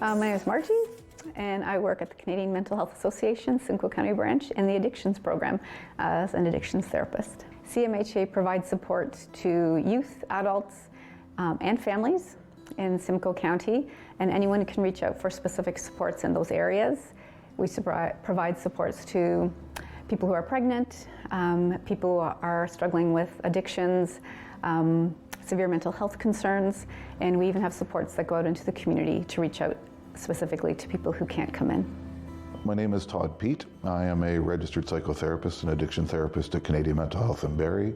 My name is Margie, and I work at the Canadian Mental Health Association, Simcoe County branch, in the addictions program as an addictions therapist. CMHA provides support to youth, adults, and families in Simcoe County, and anyone can reach out for specific supports in those areas. We provide supports to people who are pregnant, people who are struggling with addictions, severe mental health concerns, and we even have supports that go out into the community to reach out specifically to people who can't come in. My name is Todd Peet. I am a registered psychotherapist and addiction therapist at Canadian Mental Health in Barrie.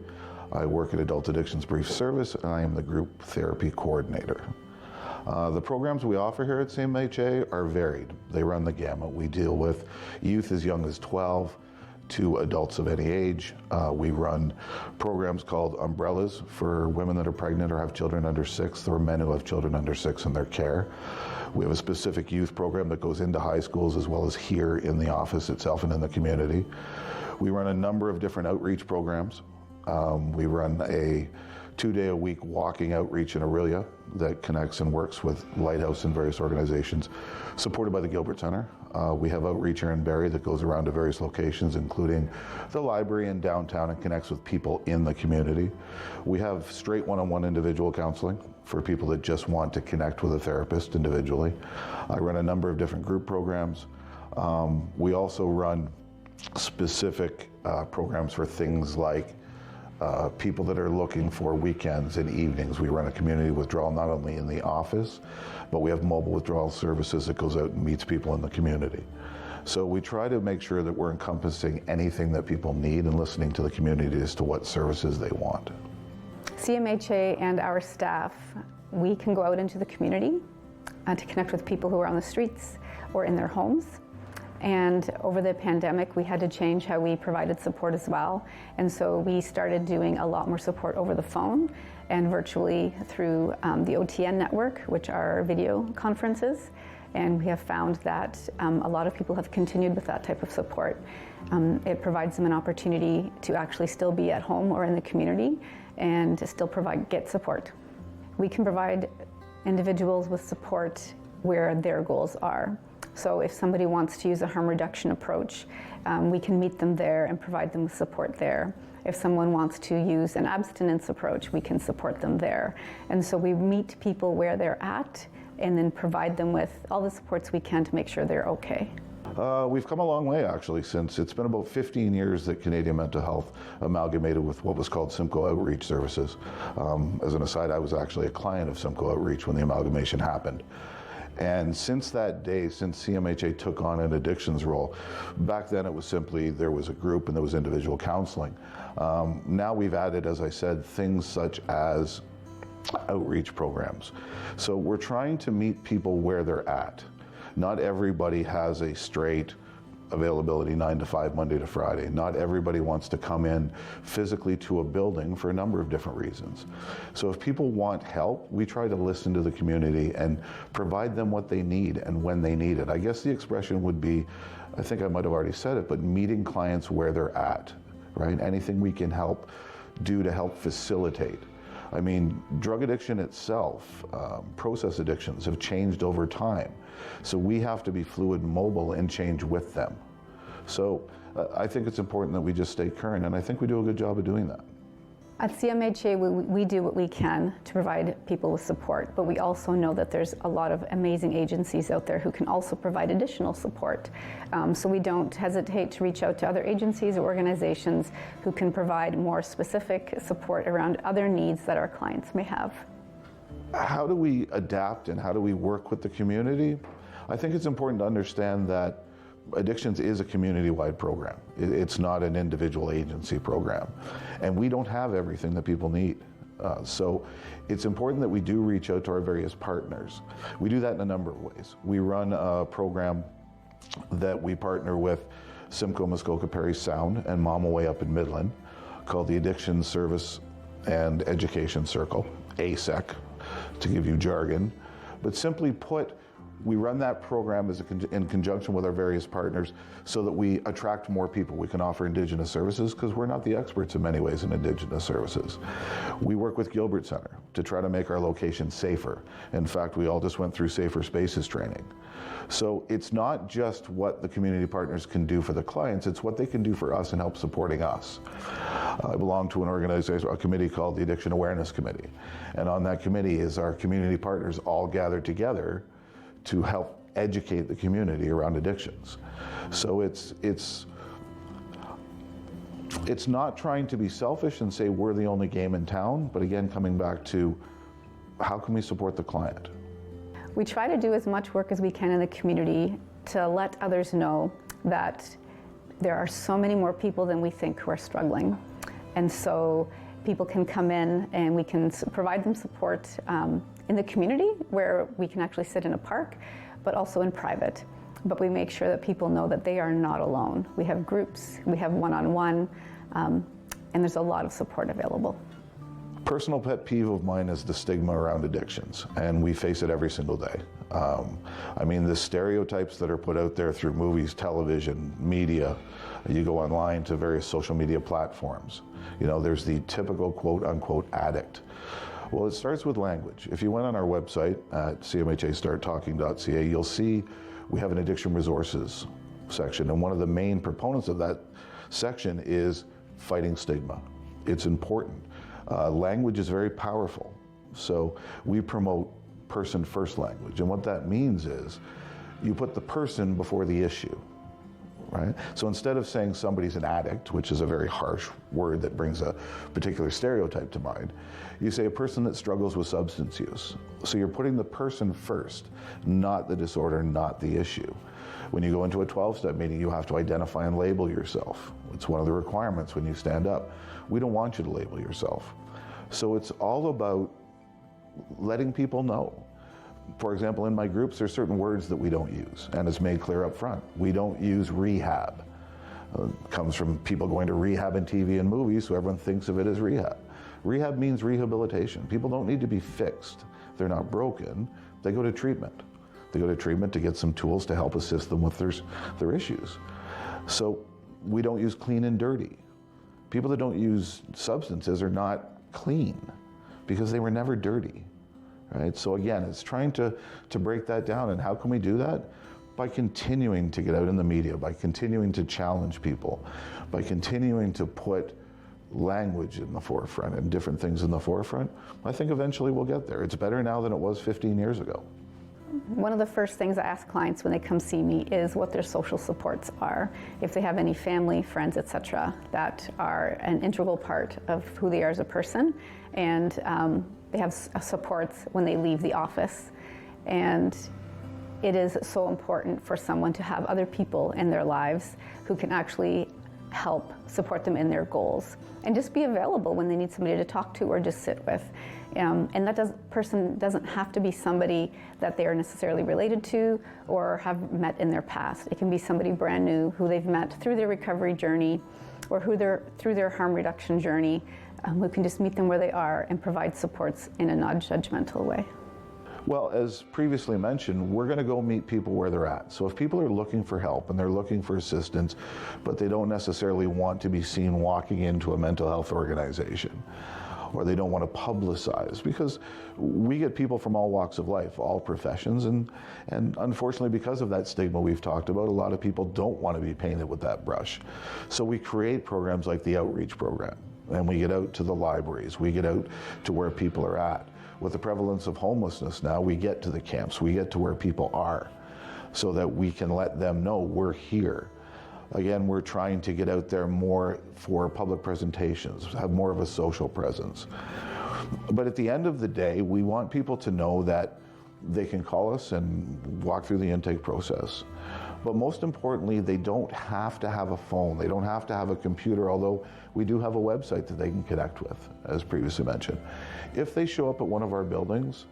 I work at Adult Addictions Brief Service, and I am the group therapy coordinator. The programs we offer here at CMHA are varied. They run the gamut. We deal with youth as young as 12 to adults of any age. We run programs called umbrellas for women that are pregnant or have children under 6, or men who have children under 6 in their care. We have a specific youth program that goes into high schools as well as here in the office itself and in the community. We run a number of different outreach programs. We run a 2-day-a-week walking outreach in Aurelia that connects and works with Lighthouse and various organizations, supported by the Gilbert Centre. We have outreach here in Barrie that goes around to various locations, including the library in downtown, and connects with people in the community. We have straight one-on-one individual counseling for people that just want to connect with a therapist individually. I run a number of different group programs. We also run specific programs for things like people that are looking for weekends and evenings. We run a community withdrawal not only in the office, but we have mobile withdrawal services that goes out and meets people in the community. So we try to make sure that we're encompassing anything that people need and listening to the community as to what services they want. CMHA and our staff, we can go out into the community to connect with people who are on the streets or in their homes. And over the pandemic, we had to change how we provided support as well. And so we started doing a lot more support over the phone and virtually through the OTN network, which are video conferences. And we have found that a lot of people have continued with that type of support. It provides them an opportunity to actually still be at home or in the community and to still get support. We can provide individuals with support where their goals are. So if somebody wants to use a harm reduction approach, we can meet them there and provide them with support there. If someone wants to use an abstinence approach, we can support them there. And so we meet people where they're at and then provide them with all the supports we can to make sure they're okay. We've come a long way, actually, since it's been about 15 years that Canadian Mental Health amalgamated with what was called Simcoe Outreach Services. As an aside, I was actually a client of Simcoe Outreach when the amalgamation happened. And since that day, since CMHA took on an addictions role, back then it was simply there was a group and there was individual counseling. Now we've added, as I said, things such as outreach programs. So we're trying to meet people where they're at. Not everybody has a straight availability 9 to 5, Monday to Friday. Not everybody wants to come in physically to a building for a number of different reasons. So if people want help, we try to listen to the community and provide them what they need and when they need it. I guess the expression would be, I think I might have already said it, but meeting clients where they're at, right? Anything we can do to help facilitate. I mean, drug addiction itself, process addictions have changed over time. So we have to be fluid and mobile and change with them. So I think it's important that we just stay current, and I think we do a good job of doing that. At CMHA, we do what we can to provide people with support, but we also know that there's a lot of amazing agencies out there who can also provide additional support. So we don't hesitate to reach out to other agencies or organizations who can provide more specific support around other needs that our clients may have. How do we adapt and how do we work with the community? I think it's important to understand that addictions is a community-wide program. It's not an individual agency program. And we don't have everything that people need. So it's important that we do reach out to our various partners. We do that in a number of ways. We run a program that we partner with Simcoe, Muskoka, Parry Sound, and Mom Away up in Midland, called the Addiction Service and Education Circle, ASEC, to give you jargon. But simply put, We run that program in conjunction with our various partners so that we attract more people. We can offer Indigenous services because we're not the experts in many ways in Indigenous services. We work with Gilbert Center to try to make our location safer. In fact, we all just went through Safer Spaces training. So it's not just what the community partners can do for the clients, it's what they can do for us and help supporting us. I belong to an organization, a committee called the Addiction Awareness Committee. And on that committee is our community partners all gathered together to help educate the community around addictions. So it's not trying to be selfish and say we're the only game in town, but again, coming back to how can we support the client? We try to do as much work as we can in the community to let others know that there are so many more people than we think who are struggling. And so people can come in and we can provide them support in the community where we can actually sit in a park, but also in private. But we make sure that people know that they are not alone. We have groups, we have one-on-one, and there's a lot of support available. Personal pet peeve of mine is the stigma around addictions, and we face it every single day. I mean, the stereotypes that are put out there through movies, television, media, you go online to various social media platforms. You know, there's the typical quote-unquote addict. Well, it starts with language. If you went on our website at cmhastarttalking.ca, you'll see we have an addiction resources section, and one of the main proponents of that section is fighting stigma. It's important. Language is very powerful, so we promote person-first language, and what that means is you put the person before the issue. Right? So instead of saying somebody's an addict, which is a very harsh word that brings a particular stereotype to mind, you say a person that struggles with substance use. So you're putting the person first, not the disorder, not the issue. When you go into a 12-step meeting, you have to identify and label yourself. It's one of the requirements when you stand up. We don't want you to label yourself. So it's all about letting people know. For example, in my groups, there's certain words that we don't use, and it's made clear up front. We don't use rehab. It comes from people going to rehab in TV and movies, so everyone thinks of it as rehab. Rehab means rehabilitation. People don't need to be fixed. They're not broken. They go to treatment. They go to treatment to get some tools to help assist them with their issues. So we don't use clean and dirty. People that don't use substances are not clean because they were never dirty. Right? So again, it's trying to break that down. And how can we do that? By continuing to get out in the media, by continuing to challenge people, by continuing to put language in the forefront and different things in the forefront. I think eventually we'll get there. It's better now than it was 15 years ago. One of the first things I ask clients when they come see me is what their social supports are. If they have any family, friends, etc., that are an integral part of who they are as a person, and they have supports when they leave the office. And it is so important for someone to have other people in their lives who can actually help support them in their goals and just be available when they need somebody to talk to or just sit with. And that person doesn't have to be somebody that they are necessarily related to or have met in their past. It can be somebody brand new who they've met through their recovery journey or through their harm reduction journey, who can just meet them where they are and provide supports in a non-judgmental way. Well, as previously mentioned, we're going to go meet people where they're at. So if people are looking for help and they're looking for assistance, but they don't necessarily want to be seen walking into a mental health organization, or they don't want to publicize, because we get people from all walks of life, all professions, and unfortunately because of that stigma we've talked about, a lot of people don't want to be painted with that brush. So we create programs like the outreach program, and we get out to the libraries, we get out to where people are at. With the prevalence of homelessness now, we get to the camps, we get to where people are, so that we can let them know we're here. Again, we're trying to get out there more for public presentations, have more of a social presence. But at the end of the day, we want people to know that they can call us and walk through the intake process. But most importantly, they don't have to have a phone, they don't have to have a computer, although we do have a website that they can connect with, as previously mentioned. If they show up at one of our buildings,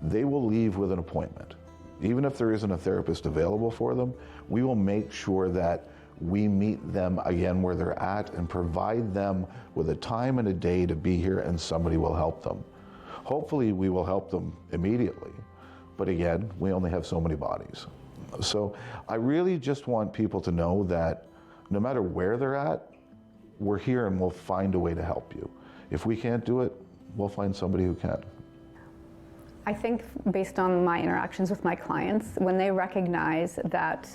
they will leave with an appointment. Even if there isn't a therapist available for them, we will make sure that we meet them again where they're at and provide them with a time and a day to be here, and somebody will help them. Hopefully we will help them immediately, But again, we only have so many bodies. So I really just want people to know that no matter where they're at, we're here and we'll find a way to help you. If we can't do it, we'll find somebody who can. I think based on my interactions with my clients, when they recognize that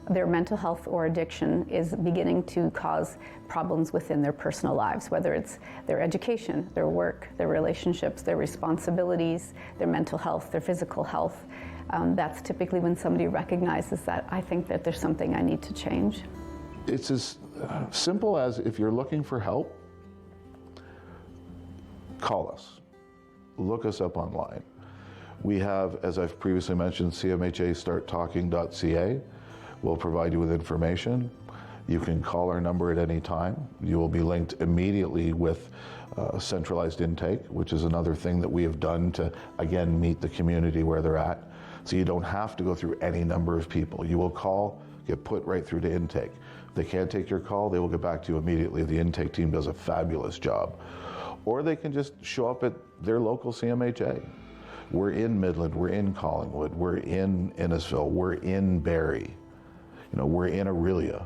their mental health or addiction is beginning to cause problems within their personal lives, whether it's their education, their work, their relationships, their responsibilities, their mental health, their physical health, that's typically when somebody recognizes that I think that there's something I need to change. It's as simple as, if you're looking for help, call us. Look us up online. We have, as I've previously mentioned, CMHA starttalking.ca. We'll provide you with information. You can call our number at any time. You will be linked immediately with centralized intake, which is another thing that we have done to, again, meet the community where they're at. So you don't have to go through any number of people. You will call, get put right through to intake. If they can't take your call, they will get back to you immediately. The intake team does a fabulous job. Or they can just show up at their local CMHA. We're in Midland, we're in Collingwood, we're in Innisfil, we're in Barrie, we're in Aurelia.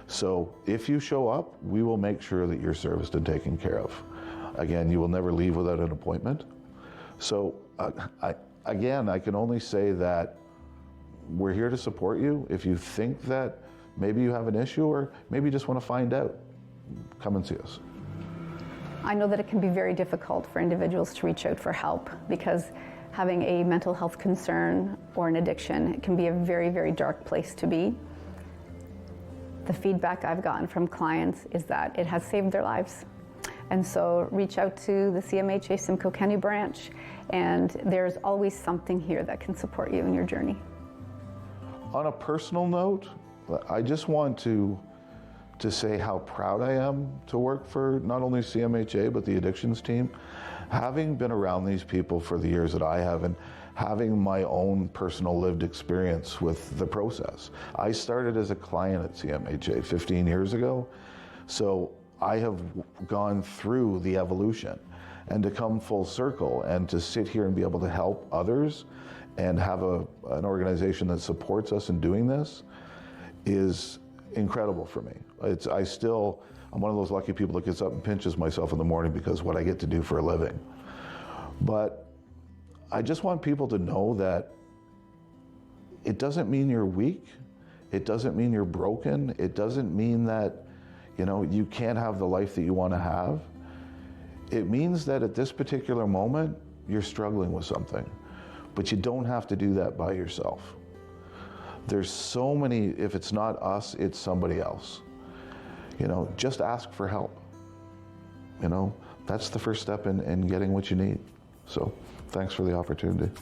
So if you show up, we will make sure that you're serviced and taken care of. Again, you will never leave without an appointment. So I can only say that we're here to support you. If you think that maybe you have an issue or maybe you just want to find out, come and see us. I know that it can be very difficult for individuals to reach out for help because having a mental health concern or an addiction can be a very, very dark place to be. The feedback I've gotten from clients is that it has saved their lives. And so reach out to the CMHA Simcoe County branch, and there's always something here that can support you in your journey. On a personal note, I just want to say how proud I am to work for not only CMHA, but the addictions team. Having been around these people for the years that I have and having my own personal lived experience with the process. I started as a client at CMHA 15 years ago, so I have gone through the evolution. And to come full circle and to sit here and be able to help others and have an organization that supports us in doing this is incredible for me. I'm one of those lucky people that gets up and pinches myself in the morning because what I get to do for a living. But I just want people to know that it doesn't mean you're weak. It doesn't mean you're broken. It doesn't mean that, you can't have the life that you want to have. It means that at this particular moment, you're struggling with something, but you don't have to do that by yourself. There's so many, if it's not us, it's somebody else. Just ask for help. That's the first step in getting what you need. So thanks for the opportunity.